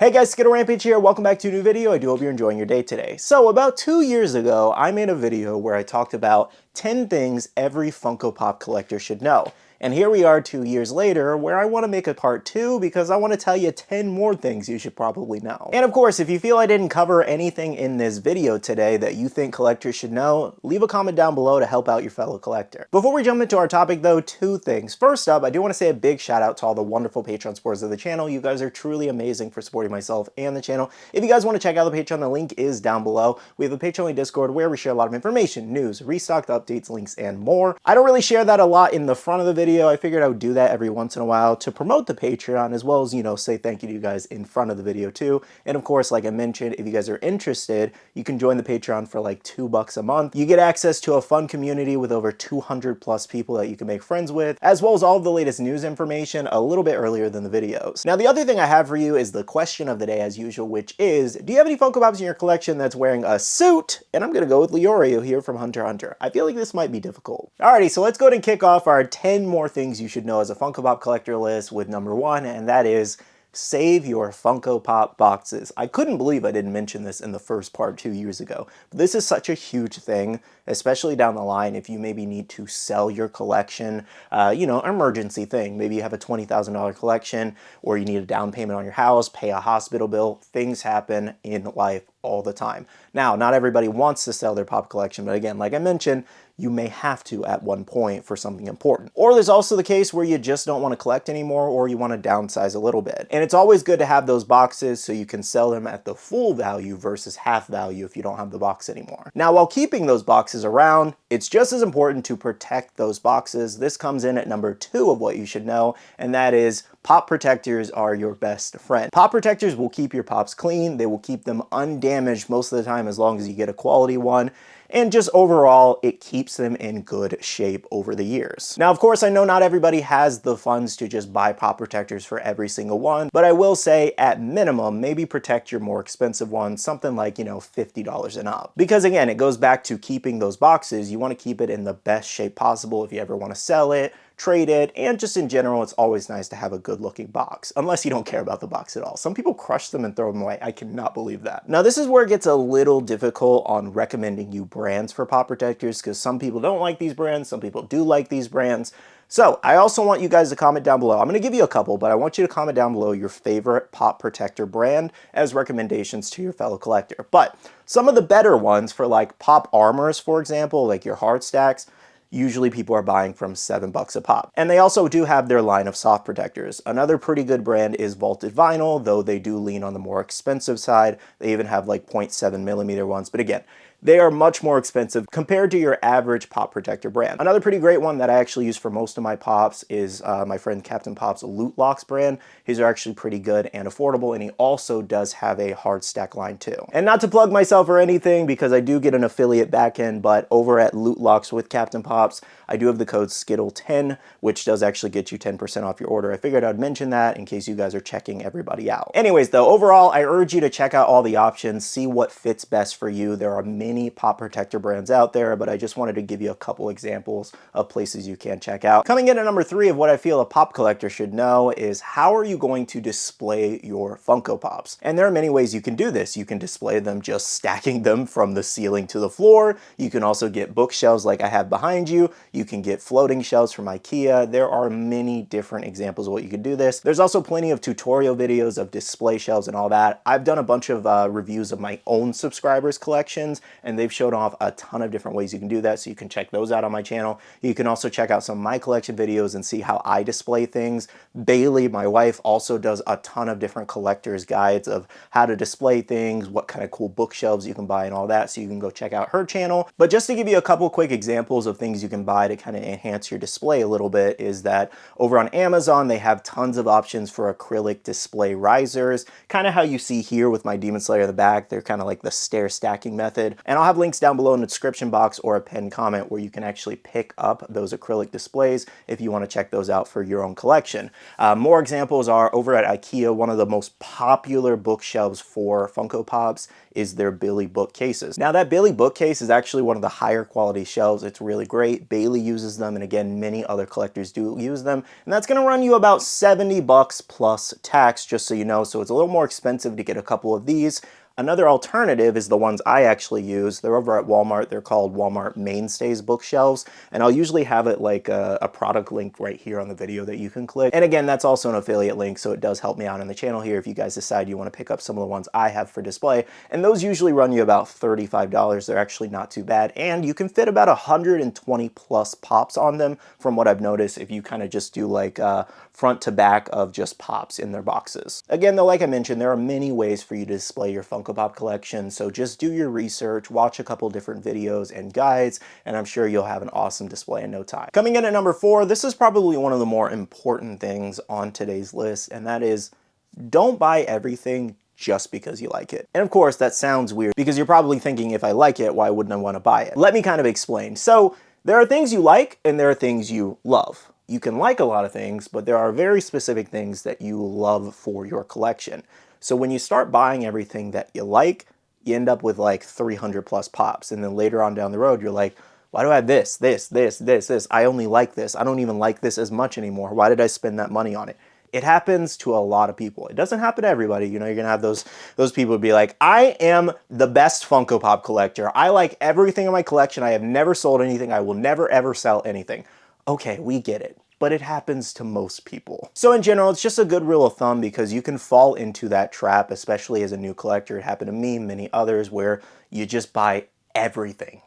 Hey guys, SkittleRampage here. Welcome back to a new video. I do hope you're enjoying your day today. So about 2 years ago, I made a video where I talked about 10 things every Funko Pop collector should know. And here we are 2 years later, where I want to make a part 2 because I want to tell you 10 more things you should probably know. And of course, if you feel I didn't cover anything in this video today that you think collectors should know, leave a comment down below to help out your fellow collector. Before we jump into our topic though, 2 things. First up, I do want to say a big shout out to all the wonderful Patreon supporters of the channel. You guys are truly amazing for supporting myself and the channel. If you guys want to check out the Patreon, the link is down below. We have a Patreon Discord where we share a lot of information, news, restocked updates, links, and more. I don't really share that a lot in the front of the video. I figured I would do that every once in a while to promote the Patreon, as well as, you know, say thank you to you guys in front of the video too. And of course, like I mentioned, if you guys are interested, you can join the Patreon for like $2 a month. You get access to a fun community with over 200 plus people that you can make friends with, as well as all of the latest news information a little bit earlier than the videos. Now, the other thing I have for you is the question of the day as usual, which is, do you have any Funko Pops in your collection that's wearing a suit? And I'm gonna go with Leorio here from Hunter x Hunter. I feel like this might be difficult. Alrighty, so let's go ahead and kick off our 10 more things you should know as a Funko Pop collector list with number 1, and that is save your Funko Pop boxes. I couldn't believe I didn't mention this in the first part 2 years ago. But this is such a huge thing, especially down the line if you maybe need to sell your collection, you know, emergency thing. Maybe you have a $20,000 collection, or you need a down payment on your house, pay a hospital bill. Things happen in life all the time. Now, not everybody wants to sell their pop collection, but again, like I mentioned, you may have to at one point for something important. Or there's also the case where you just don't want to collect anymore, or you want to downsize a little bit. And it's always good to have those boxes so you can sell them at the full value versus half value if you don't have the box anymore. Now, while keeping those boxes around, it's just as important to protect those boxes. This comes in at number 2 of what you should know, and that is pop protectors are your best friend. Pop protectors will keep your pops clean. They will keep them undamaged most of the time as long as you get a quality one. And just overall, it keeps them in good shape over the years. Now, of course, I know not everybody has the funds to just buy pop protectors for every single one, but I will say at minimum, maybe protect your more expensive ones, something like, you know, $50 and up. Because again, it goes back to keeping those boxes. You want to keep it in the best shape possible if you ever want to sell it, trade it, and just in general, it's always nice to have a good looking box, unless you don't care about the box at all. Some people crush them and throw them away. I cannot believe that. Now, this is where it gets a little difficult on recommending you brands for pop protectors, because some people don't like these brands, some people do like these brands. So I also want you guys to comment down below. I'm going to give you a couple, but I want you to comment down below your favorite pop protector brand as recommendations to your fellow collector. But some of the better ones for like pop armors, for example, like your hard stacks, usually people are buying from $7 a pop. And they also do have their line of soft protectors. Another pretty good brand is Vaulted Vinyl, though they do lean on the more expensive side. They even have like 0.7mm ones, but again, they are much more expensive compared to your average pop protector brand. Another pretty great one that I actually use for most of my pops is my friend Captain Pop's Loot Locks brand. His are actually pretty good and affordable, and he also does have a hard stack line too. And not to plug myself or anything, because I do get an affiliate backend, but over at Loot Locks with Captain Pops, I do have the code SKITTLE10, which does actually get you 10% off your order. I figured I'd mention that in case you guys are checking everybody out. Anyways though, overall, I urge you to check out all the options, see what fits best for you. There are many pop protector brands out there, but I just wanted to give you a couple examples of places you can check out. Coming in at number 3 of what I feel a pop collector should know is, how are you going to display your Funko Pops? And there are many ways you can do this. You can display them just stacking them from the ceiling to the floor. You can also get bookshelves like I have behind you. You can get floating shelves from IKEA. There are many different examples of what you could do this. There's also plenty of tutorial videos of display shelves and all that. I've done a bunch of reviews of my own subscribers' collections, and they've showed off a ton of different ways you can do that, so you can check those out on my channel. You can also check out some of my collection videos and see how I display things. Bailey, my wife, also does a ton of different collector's guides of how to display things, what kind of cool bookshelves you can buy and all that, so you can go check out her channel. But just to give you a couple quick examples of things you can buy to kind of enhance your display a little bit, is that over on Amazon, they have tons of options for acrylic display risers, kind of how you see here with my Demon Slayer in the back. They're kind of like the stair stacking method. And I'll have links down below in the description box or a pinned comment where you can actually pick up those acrylic displays if you want to check those out for your own collection. More examples are over at IKEA. One of the most popular bookshelves for Funko Pops is their Billy bookcases. Now that Billy bookcase is actually one of the higher quality shelves. It's really great. Bailey uses them, and again, many other collectors do use them. And that's gonna run you about 70 bucks plus tax, just so you know. So it's a little more expensive to get a couple of these. Another alternative is the ones I actually use. They're over at Walmart. They're called Walmart Mainstays bookshelves. And I'll usually have it like a product link right here on the video that you can click. And again, that's also an affiliate link, so it does help me out on the channel here if you guys decide you want to pick up some of the ones I have for display. And those usually run you about $35. They're actually not too bad. And you can fit about 120 plus pops on them from what I've noticed if you kind of just do like front to back of just pops in their boxes. Again, though, like I mentioned, there are many ways for you to display your Funko Pop collection, so just do your research, watch a couple different videos and guides, and I'm sure you'll have an awesome display in no time. Coming in at number 4, this is probably one of the more important things on today's list, and that is don't buy everything just because you like it. And of course, that sounds weird because you're probably thinking, if I like it, why wouldn't I want to buy it? Let me kind of explain. So there are things you like and there are things you love. You can like a lot of things, but there are very specific things that you love for your collection. So when you start buying everything that you like, you end up with like 300 plus pops. And then later on down the road, you're like, why do I have this, this, this, this, this? I only like this. I don't even like this as much anymore. Why did I spend that money on it? It happens to a lot of people. It doesn't happen to everybody. You know, you're gonna have those people who be like, I am the best Funko Pop collector. I like everything in my collection. I have never sold anything. I will never ever sell anything. Okay, we get it. But it happens to most people. So in general, it's just a good rule of thumb because you can fall into that trap, especially as a new collector. It happened to me, many others, where you just buy everything.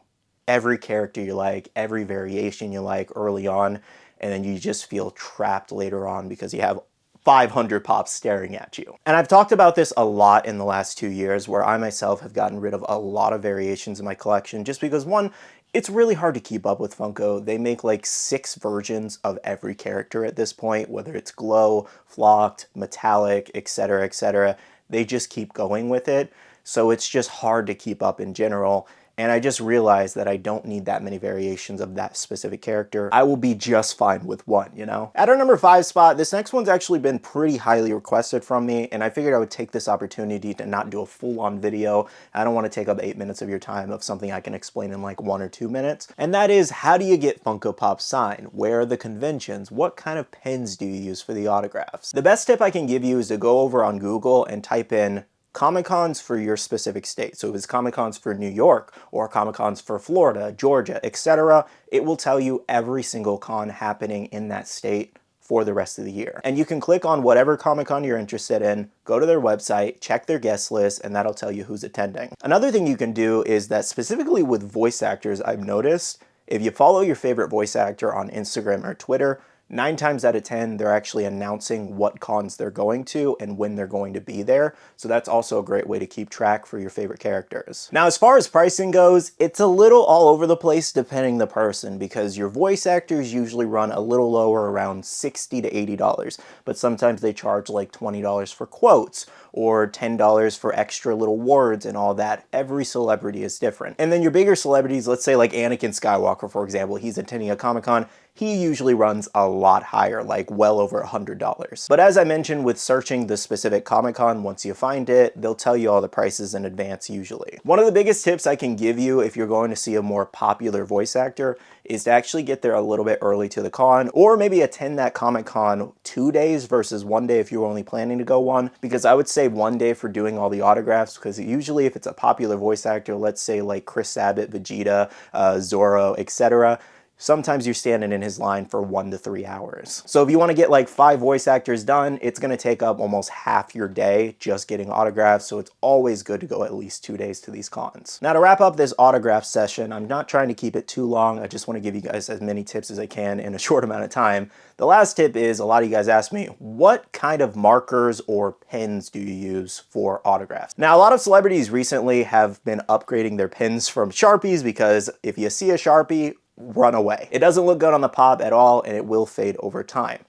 Every character you like, every variation you like early on, and then you just feel trapped later on because you have 500 pops staring at you. And I've talked about this a lot in the last 2 years where I myself have gotten rid of a lot of variations in my collection just because, one, it's really hard to keep up with Funko. They make like 6 versions of every character at this point, whether it's glow, flocked, metallic, etc., etc. They just keep going with it. So it's just hard to keep up in general. And I just realized that I don't need that many variations of that specific character. I will be just fine with one, you know? At our number 5 spot, this next one's actually been pretty highly requested from me, and I figured I would take this opportunity to not do a full-on video. I don't want to take up 8 minutes of your time of something I can explain in like 1 or 2 minutes. And that is, how do you get Funko Pop signed? Where are the conventions? What kind of pens do you use for the autographs? The best tip I can give you is to go over on Google and type in Comic-Cons for your specific state. So if it's Comic-Cons for New York or Comic-Cons for Florida, Georgia, etc., it will tell you every single con happening in that state for the rest of the year. And you can click on whatever Comic-Con you're interested in, go to their website, check their guest list, and that'll tell you who's attending. Another thing you can do is that specifically with voice actors, I've noticed, if you follow your favorite voice actor on Instagram or Twitter, 9 times out of 10, they're actually announcing what cons they're going to and when they're going to be there. So that's also a great way to keep track for your favorite characters. Now, as far as pricing goes, it's a little all over the place depending the person because your voice actors usually run a little lower, around $60 to $80, but sometimes they charge like $20 for quotes or $10 for extra little words and all that. Every celebrity is different. And then your bigger celebrities, let's say like Anakin Skywalker, for example, he's attending a Comic-Con, he usually runs a lot higher, like well over $100. But as I mentioned, with searching the specific Comic-Con, once you find it, they'll tell you all the prices in advance usually. One of the biggest tips I can give you if you're going to see a more popular voice actor is to actually get there a little bit early to the con, or maybe attend that Comic-Con 2 days versus 1 day if you're only planning to go one, because I would say 1 day for doing all the autographs, because usually if it's a popular voice actor, let's say like Chris Sabat, Vegeta, Zorro, etc., sometimes you're standing in his line for 1 to 3 hours. So if you want to get like 5 voice actors done, it's going to take up almost half your day just getting autographs. So it's always good to go at least 2 days to these cons. Now to wrap up this autograph session, I'm not trying to keep it too long. I just want to give you guys as many tips as I can in a short amount of time. The last tip is, a lot of you guys ask me, what kind of markers or pens do you use for autographs? Now, a lot of celebrities recently have been upgrading their pens from Sharpies because if you see a Sharpie, run away. It doesn't look good on the pop at all, and it will fade over time.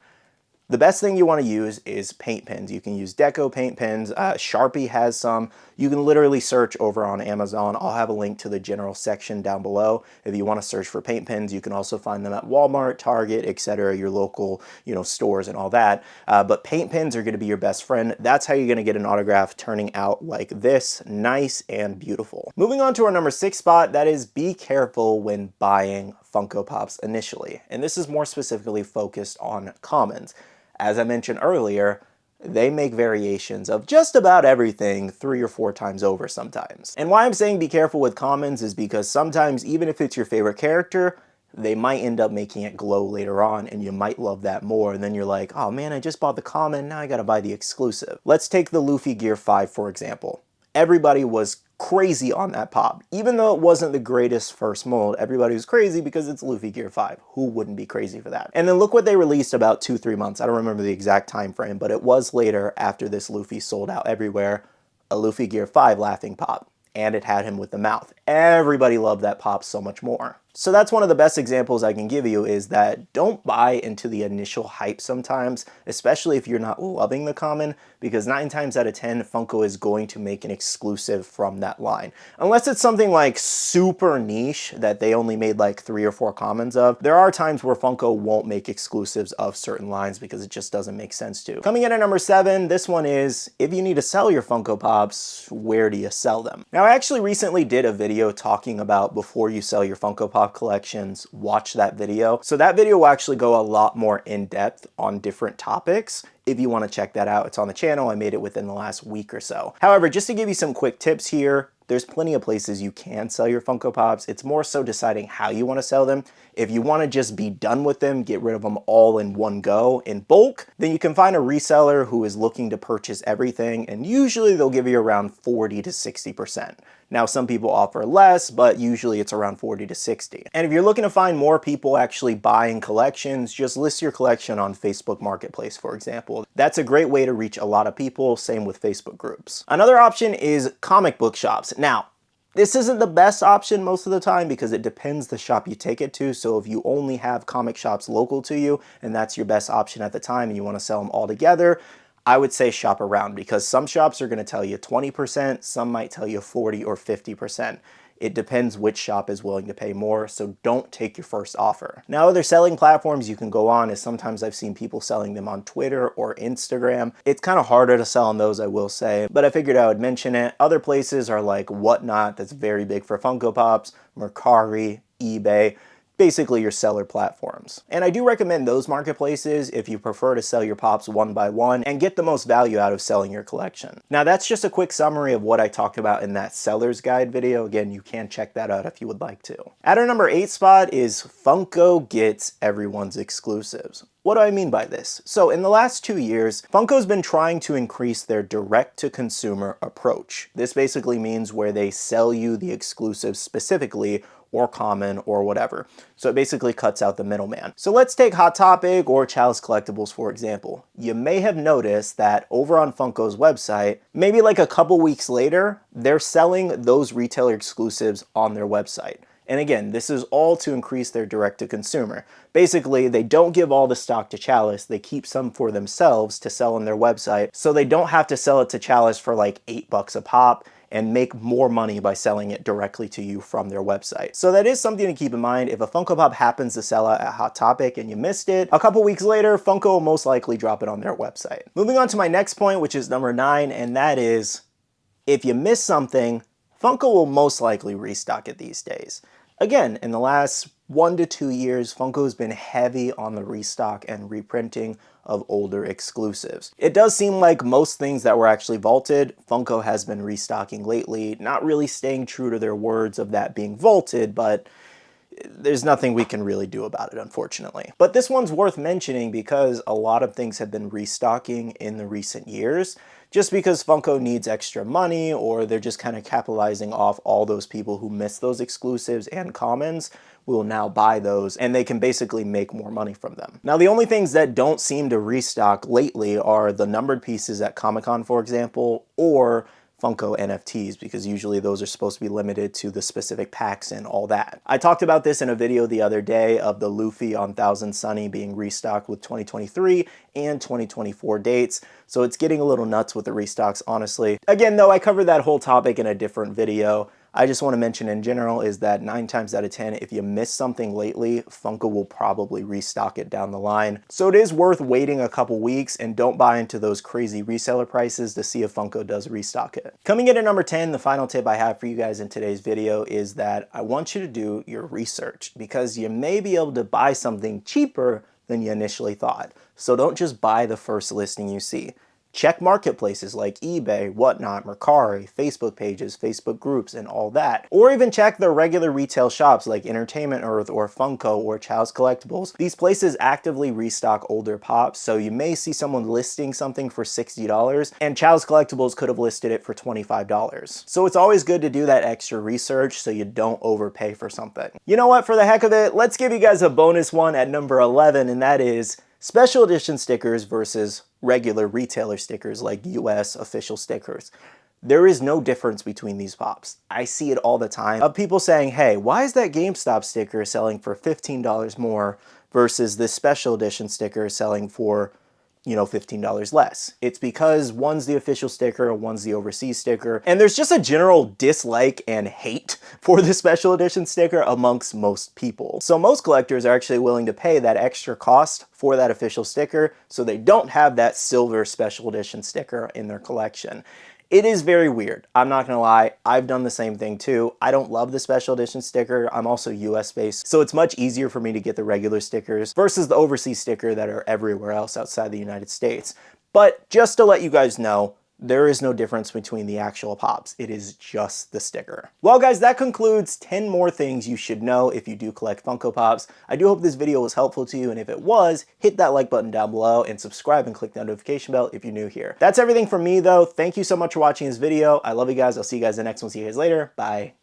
The best thing you want to use is paint pens. You can use Deco paint pens. Sharpie has some. You can literally search over on Amazon. I'll have a link to the general section down below. If you want to search for paint pens, you can also find them at Walmart, Target, etc., your local, stores and all that. But paint pens are going to be your best friend. That's how you're going to get an autograph turning out like this, nice and beautiful. Moving on to our number 6 spot, that is be careful when buying Funko Pops initially. And this is more specifically focused on commons. As I mentioned earlier, they make variations of just about everything 3 or 4 times over sometimes. And why I'm saying be careful with commons is because sometimes, even if it's your favorite character, they might end up making it glow later on and you might love that more, and then you're like, oh man, I just bought the common, now I gotta buy the exclusive. Let's take the Luffy Gear 5 for example. Everybody was crazy on that pop. Even though it wasn't the greatest first mold, everybody was crazy because it's Luffy Gear 5. Who wouldn't be crazy for that? And then look what they released about 2-3 months. I don't remember the exact time frame, but it was later after this Luffy sold out everywhere, a Luffy Gear 5 laughing pop. And it had him with the mouth. Everybody loved that pop so much more. So that's one of the best examples I can give you, is that don't buy into the initial hype sometimes, especially if you're not loving the common, because 9 times out of 10, Funko is going to make an exclusive from that line. Unless it's something like super niche that they only made like 3 or 4 commons of. There are times where Funko won't make exclusives of certain lines because it just doesn't make sense to. Coming in at number 7, this one is, if you need to sell your Funko Pops, where do you sell them? Now, I actually recently did a video talking about before you sell your Funko Pop collections, watch that video. So that video will actually go a lot more in depth on different topics. If you want to check that out, it's on the channel. I made it within the last week or so. However, just to give you some quick tips here, there's plenty of places you can sell your Funko Pops. It's more so deciding how you want to sell them. If you want to just be done with them, get rid of them all in one go in bulk, then you can find a reseller who is looking to purchase everything, and usually they'll give you around 40 to 60%. Now, some people offer less, but usually it's around 40 to 60. And if you're looking to find more people actually buying collections, just list your collection on Facebook Marketplace, for example. That's a great way to reach a lot of people, same with Facebook groups. Another option is comic book shops. Now, this isn't the best option most of the time because it depends the shop you take it to. So if you only have comic shops local to you and that's your best option at the time and you want to sell them all together, I would say shop around, because some shops are going to tell you 20%, some might tell you 40 or 50%. It depends which shop is willing to pay more, so don't take your first offer. Now, other selling platforms you can go on is sometimes I've seen people selling them on Twitter or Instagram. It's kind of harder to sell on those, I will say, but I figured I would mention it. Other places are like Whatnot, that's very big for Funko Pops, Mercari, eBay, basically your seller platforms. And I do recommend those marketplaces if you prefer to sell your Pops one by one and get the most value out of selling your collection. Now, that's just a quick summary of what I talked about in that seller's guide video. Again, you can check that out if you would like to. At our number 8 spot is Funko gets everyone's exclusives. What do I mean by this? So in the last 2 years, Funko's been trying to increase their direct-to-consumer approach. This basically means where they sell you the exclusives specifically, or common, or whatever. So it basically cuts out the middleman. So let's take Hot Topic or Chalice Collectibles, for example. You may have noticed that over on Funko's website, maybe like a couple weeks later, they're selling those retailer exclusives on their website. And again, this is all to increase their direct-to-consumer. Basically, they don't give all the stock to Chalice, they keep some for themselves to sell on their website, so they don't have to sell it to Chalice for like $8 a pop and make more money by selling it directly to you from their website. So that is something to keep in mind. If a Funko Pop happens to sell out at Hot Topic and you missed it, a couple weeks later, Funko will most likely drop it on their website. Moving on to my next point, which is number 9, and that is, if you miss something, Funko will most likely restock it these days. Again, in the last 1 to 2 years, Funko's been heavy on the restock and reprinting of older exclusives. It does seem like most things that were actually vaulted, Funko has been restocking lately, not really staying true to their words of that being vaulted, but there's nothing we can really do about it, unfortunately. But this one's worth mentioning because a lot of things have been restocking in the recent years, just because Funko needs extra money, or they're just kind of capitalizing off all those people who miss those exclusives and commons will now buy those, and they can basically make more money from them. Now, the only things that don't seem to restock lately are the numbered pieces at Comic-Con, for example, or Funko NFTs, because usually those are supposed to be limited to the specific packs and all that. I talked about this in a video the other day of the Luffy on Thousand Sunny being restocked with 2023 and 2024 dates, so it's getting a little nuts with the restocks, honestly. Again, though, I covered that whole topic in a different video. I just want to mention in general is that 9 times out of 10, if you miss something lately, Funko will probably restock it down the line. So it is worth waiting a couple weeks, and don't buy into those crazy reseller prices to see if Funko does restock it. Coming in at number 10, the final tip I have for you guys in today's video is that I want you to do your research, because you may be able to buy something cheaper than you initially thought. So don't just buy the first listing you see. Check marketplaces like eBay, Whatnot, Mercari, Facebook pages, Facebook groups, and all that. Or even check the regular retail shops like Entertainment Earth or Funko or Chow's Collectibles. These places actively restock older pops, so you may see someone listing something for $60 and Chow's Collectibles could have listed it for $25. So it's always good to do that extra research so you don't overpay for something. You know what, for the heck of it, let's give you guys a bonus one at number 11, and that is special edition stickers versus regular retailer stickers like US official stickers. There is no difference between these pops. I see it all the time of people saying, hey, why is that GameStop sticker selling for $15 more versus this special edition sticker selling for, you know, $15 less? It's because one's the official sticker, one's the overseas sticker, and there's just a general dislike and hate for the special edition sticker amongst most people. So most collectors are actually willing to pay that extra cost for that official sticker so they don't have that silver special edition sticker in their collection. It is very weird. I'm not gonna lie, I've done the same thing too. I don't love the special edition sticker. I'm also US based, so it's much easier for me to get the regular stickers versus the overseas sticker that are everywhere else outside the United States. But just to let you guys know, there is no difference between the actual pops. It is just the sticker. Well guys, that concludes 10 more things you should know if you do collect Funko Pops. I do hope this video was helpful to you, and if it was, hit that like button down below and subscribe and click the notification bell if you're new here. That's everything from me though. Thank you so much for watching this video. I love you guys. I'll see you guys in the next one. See you guys later. Bye.